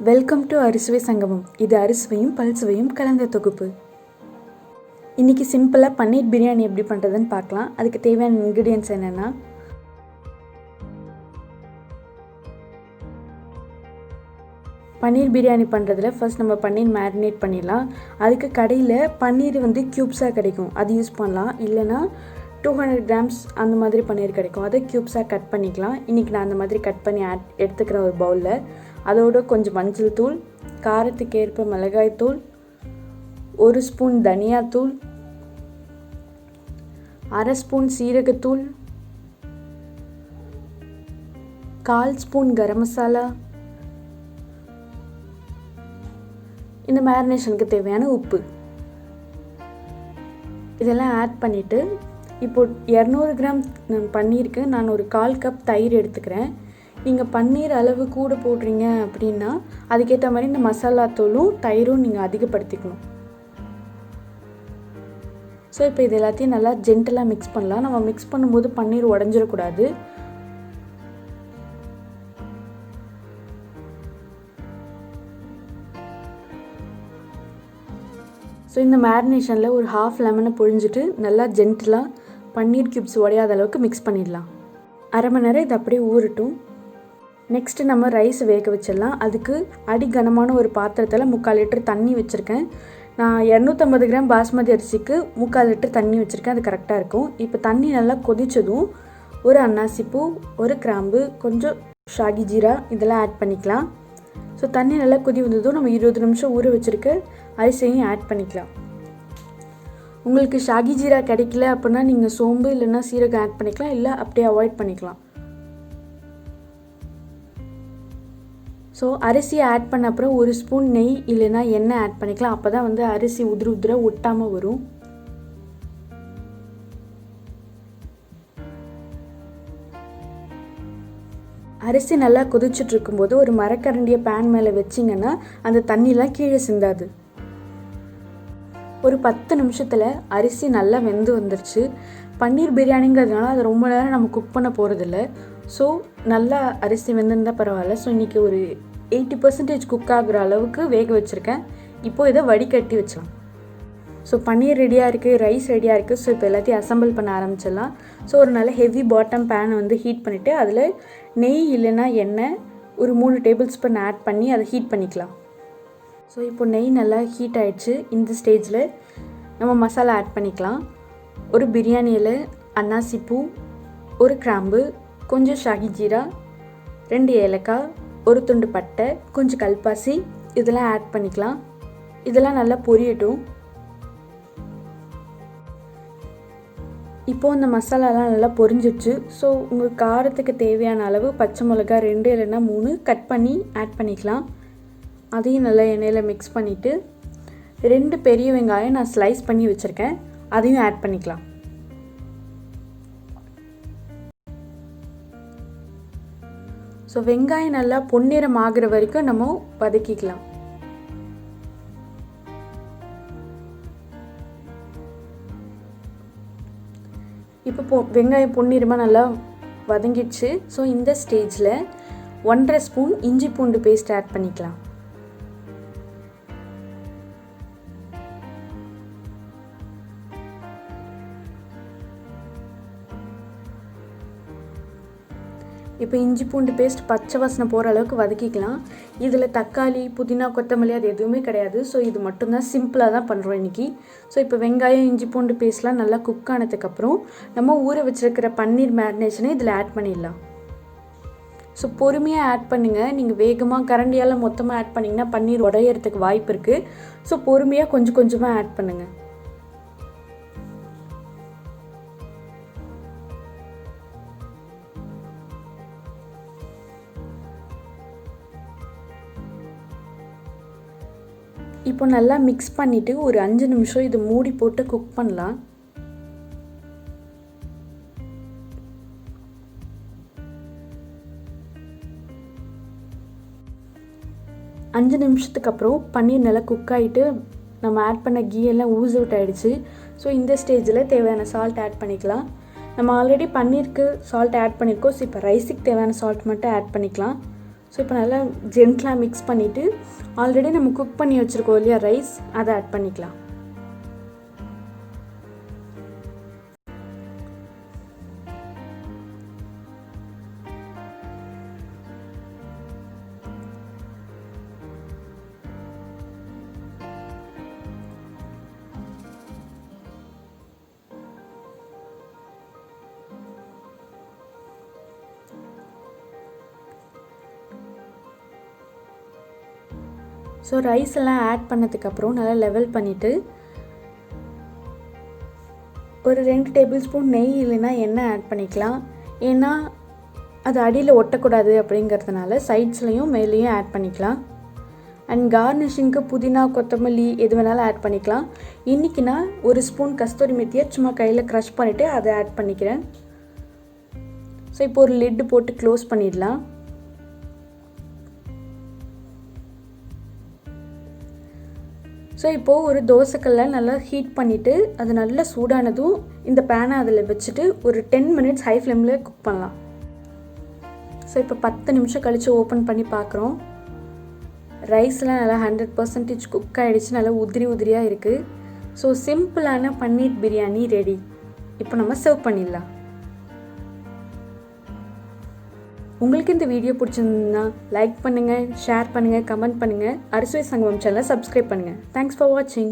Welcome to அறுசுவை சங்கமம். இது அறுசுவையும் பல்சுவையும் கலந்த தொகுப்பு. இன்றைக்கி சிம்பிளாக பன்னீர் பிரியாணி எப்படி பண்ணுறதுன்னு பார்க்கலாம். அதுக்கு தேவையான இன்க்ரீடியன்ட்ஸ் என்னென்னா, பன்னீர் பிரியாணி பண்ணுறதுல ஃபர்ஸ்ட் நம்ம பன்னீர் மேரினேட் பண்ணிடலாம். அதுக்கு கடையில் பன்னீர் க்யூப்ஸாக கிடைக்கும், அது யூஸ் பண்ணலாம். இல்லைனா 200 கிராம்ஸ் அந்த மாதிரி பன்னீர் கிடைக்கும், அதை க்யூப்ஸாக கட் பண்ணிக்கலாம். இன்றைக்கி நான் அந்த மாதிரி கட் பண்ணி எடுத்துக்கிறேன் ஒரு பவுலில். அதோடு கொஞ்சம் மஞ்சள் தூள், காரத்துக்கு ஏற்ப மிளகாய் தூள், 1 ஸ்பூன் தனியாத்தூள், 1/2 ஸ்பூன் சீரகத்தூள், 1/4 ஸ்பூன் கரம் மசாலா, இந்த மேரினேஷனுக்கு தேவையான உப்பு, இதெல்லாம் ஆட் பண்ணிவிட்டு இப்போது 200 கிராம் பன்னீருக்கு நான் ஒரு 1/4 கப் தயிர் எடுத்துக்கிறேன். நீங்கள் பன்னீர் அளவு கூட போடுறீங்க அப்படின்னா அதுக்கேற்ற மாதிரி இந்த மசாலா தூளும் தயிரும் நீங்கள் அதிகப்படுத்திக்கணும். ஸோ இப்போ இது எல்லாத்தையும் நல்லா ஜென்டலாக மிக்ஸ் பண்ணலாம். நம்ம மிக்ஸ் பண்ணும்போது பன்னீர் உடஞ்சிடக்கூடாது. ஸோ இந்த மேரினேஷனில் ஒரு 1/2 லெமனை புழிஞ்சிட்டு நல்லா ஜென்டலாக பன்னீர் க்யூப்ஸ் உடையாத அளவுக்கு மிக்ஸ் பண்ணிடலாம். 1/2 மணி நேரம் இது அப்படியே ஊறட்டும். நெக்ஸ்ட்டு நம்ம ரைஸ் வேக வச்சிடலாம். அதுக்கு அடிகனமான ஒரு பாத்திரத்தில் 3/4 லிட்டர் தண்ணி வச்சுருக்கேன். நான் 250 கிராம் பாஸ்மதி அரிசிக்கு 3/4 லிட்டர் தண்ணி வச்சுருக்கேன், அது கரெக்டாக இருக்கும். இப்போ தண்ணி நல்லா கொதித்ததும் ஒரு அன்னாசிப்பூ, ஒரு கிராம்பு, கொஞ்சம் ஷாகி ஜீரா இதெல்லாம் ஆட் பண்ணிக்கலாம். ஸோ தண்ணி நல்லா கொதி வந்ததும் நம்ம 20 நிமிஷம் ஊற வச்சுருக்க அரிசியையும் ஆட் பண்ணிக்கலாம். உங்களுக்கு ஷாகி ஜீரா கிடைக்கல அப்படின்னா நீங்கள் சோம்பு இல்லைன்னா சீரகம் ஆட் பண்ணிக்கலாம், இல்லை அப்படியே அவாய்ட் பண்ணிக்கலாம். ஸோ அரிசியை ஆட் பண்ண அப்புறம் 1 ஸ்பூன் நெய் இல்லைன்னா எண்ணெய் ஆட் பண்ணிக்கலாம். அப்போ தான் அரிசி உதிர ஒட்டாமல் வரும். அரிசி நல்லா கொதிச்சுட்டு இருக்கும்போது ஒரு மரக்கரண்டியை பேன் மேலே வச்சிங்கன்னா அந்த தண்ணிலாம் கீழே சிந்தாது. ஒரு 10 நிமிஷத்தில் அரிசி நல்லா வெந்து வந்துருச்சு. பன்னீர் பிரியாணிங்கிறதுனால அது ரொம்ப நேரம் நம்ம குக் பண்ண போகிறதில்ல. ஸோ நல்லா அரிசி வெந்திருந்தால் பரவாயில்ல. ஸோ இன்றைக்கி ஒரு 80% குக் ஆகுற அளவுக்கு வேக வச்சுருக்கேன். இப்போது இதை வடிகட்டி வச்சலாம். ஸோ பன்னீர் ரெடியாக இருக்குது, ரைஸ் ரெடியாக இருக்குது. ஸோ இப்போ எல்லாத்தையும் அசம்பிள் பண்ண ஆரம்பிச்சிடலாம். ஸோ ஒரு நல்ல ஹெவி பாட்டம் பேனை ஹீட் பண்ணிவிட்டு அதில் நெய் இல்லைன்னா எண்ணெய் ஒரு 3 டேபிள் ஸ்பூன் ஆட் பண்ணி அதை ஹீட் பண்ணிக்கலாம். ஸோ இப்போ நெய் நல்லா ஹீட் ஆகிடுச்சு. இந்த ஸ்டேஜில் நம்ம மசாலா ஆட் பண்ணிக்கலாம். ஒரு பிரியாணி இலை, அன்னாசிப்பூ, ஒரு கிராம்பு, கொஞ்சம் ஷாகி ஜீரா, 2 ஏலக்காய், ஒரு துண்டு பட்டை, கொஞ்சம் கல்பாசி இதெல்லாம் ஆட் பண்ணிக்கலாம். இதெல்லாம் நல்லா பொரியட்டும். இப்போது இந்த மசாலாலாம் நல்லா பொரிஞ்சிடுச்சு. ஸோ உங்கள் காரத்துக்கு தேவையான அளவு பச்சை மிளகாய் 2 இல்லைன்னா 3 கட் பண்ணி ஆட் பண்ணிக்கலாம். அதையும் நல்லா எண்ணெயில் மிக்ஸ் பண்ணிவிட்டு 2 பெரிய வெங்காயம் நான் ஸ்லைஸ் பண்ணி வச்சுருக்கேன், அதையும் ஆட் பண்ணிக்கலாம். ஸோ வெங்காயம் நல்லா பொன்னிறம் ஆகிற வரைக்கும் நம்ம வதக்கிக்கலாம். இப்போ வெங்காயம் பொன்னிறமாக நல்லா வதங்கிடுச்சு. ஸோ இந்த ஸ்டேஜில் 1/2 ஸ்பூன் இஞ்சி பூண்டு பேஸ்ட் ஆட் பண்ணிக்கலாம். இப்போ இஞ்சி பூண்டு பேஸ்ட் பச்சை வாசனை போகிற அளவுக்கு வதக்கிக்கலாம். இதில் தக்காளி, புதினா, கொத்தமல்லி அது எதுவுமே கிடையாது. ஸோ இது மட்டும்தான், சிம்பிளாக தான் பண்ணுறோம் இன்றைக்கி. ஸோ இப்போ வெங்காயம், இஞ்சி பூண்டு பேஸ்ட்லாம் நல்லா குக் ஆனதுக்கப்புறம் நம்ம ஊற வச்சுருக்கிற பன்னீர் மேரினேஷனை இதில் ஆட் பண்ணிடலாம். ஸோ பொறுமையாக ஆட் பண்ணுங்கள். நீங்கள் வேகமாக கரண்டியால் மொத்தமாக ஆட் பண்ணிங்கன்னா பன்னீர் உடையறதுக்கு வாய்ப்பு இருக்குது. ஸோ பொறுமையாக கொஞ்சம் கொஞ்சமாக ஆட் பண்ணுங்கள். இப்போ நல்லா மிக்ஸ் பண்ணிவிட்டு ஒரு 5 நிமிஷம் இது மூடி போட்டு குக் பண்ணலாம். அஞ்சு நிமிஷத்துக்கு அப்புறம் பன்னீர் நல்லா குக் ஆகிட்டு நம்ம ஆட் பண்ண கீ எல்லாம் ஊஸ் அவுட் ஆகிடுச்சு. ஸோ இந்த ஸ்டேஜில் தேவையான சால்ட் ஆட் பண்ணிக்கலாம். நம்ம ஆல்ரெடி பன்னீருக்கு சால்ட் ஆட் பண்ணியிருக்கோம். ஸோ இப்போ ரைஸுக்கு தேவையான சால்ட் மட்டும் ஆட் பண்ணிக்கலாம். ஸோ இப்போ நல்லா ஜென்ட்லாக மிக்ஸ் பண்ணிவிட்டு ஆல்ரெடி நம்ம குக் பண்ணி வச்சுருக்கோம் இல்லையா ரைஸ், அதை ஆட் பண்ணிக்கலாம். ஸோ ரைஸ் எல்லாம் ஆட் பண்ணதுக்கப்புறம் நல்லா லெவல் பண்ணிவிட்டு ஒரு 2 டேபிள் ஸ்பூன் நெய் இல்லைன்னா எண்ணெய் ஆட் பண்ணிக்கலாம். ஏன்னா அது அடியில் ஒட்டக்கூடாது அப்படிங்கிறதுனால சைட்ஸ்லையும் மேலேயும் ஆட் பண்ணிக்கலாம். அண்ட் கார்னிஷிங்க்கு புதினா, கொத்தமல்லி எது வேணாலும் ஆட் பண்ணிக்கலாம். இன்றைக்கி நான் 1 ஸ்பூன் கஸ்தூரி மெத்தியை சும்மா கையில் க்ரஷ் பண்ணிவிட்டு அதை ஆட் பண்ணிக்கிறேன். ஸோ இப்போ ஒரு லிட்டு போட்டு க்ளோஸ் பண்ணிடலாம். ஸோ இப்போது ஒரு தோசைக்கல்லை நல்லா ஹீட் பண்ணிவிட்டு அது நல்லா சூடானதும் இந்த பேனை அதில் வச்சுட்டு ஒரு 10 மினிட்ஸ் ஹை ஃப்ளேமில் குக் பண்ணலாம். ஸோ இப்போ 10 நிமிஷம் கழித்து ஓப்பன் பண்ணி பார்க்குறோம். ரைஸ்லாம் நல்லா 100% குக் ஆகிடுச்சு, நல்லா உதிரியாக இருக்குது. ஸோ சிம்பிளான பன்னீர் பிரியாணி ரெடி. இப்போ நம்ம சர்வ் பண்ணிடலாம். உங்களுக்கு இந்த வீடியோ பிடிச்சிருந்ததுன்னா லைக் பண்ணுங்கள், ஷேர் பண்ணுங்கள், கமெண்ட் பண்ணுங்கள். அறுசுவை சங்கமம் சேனலை சப்ஸ்கிரைப் பண்ணுங்கள். தேங்க்ஸ் ஃபார் வாட்சிங்.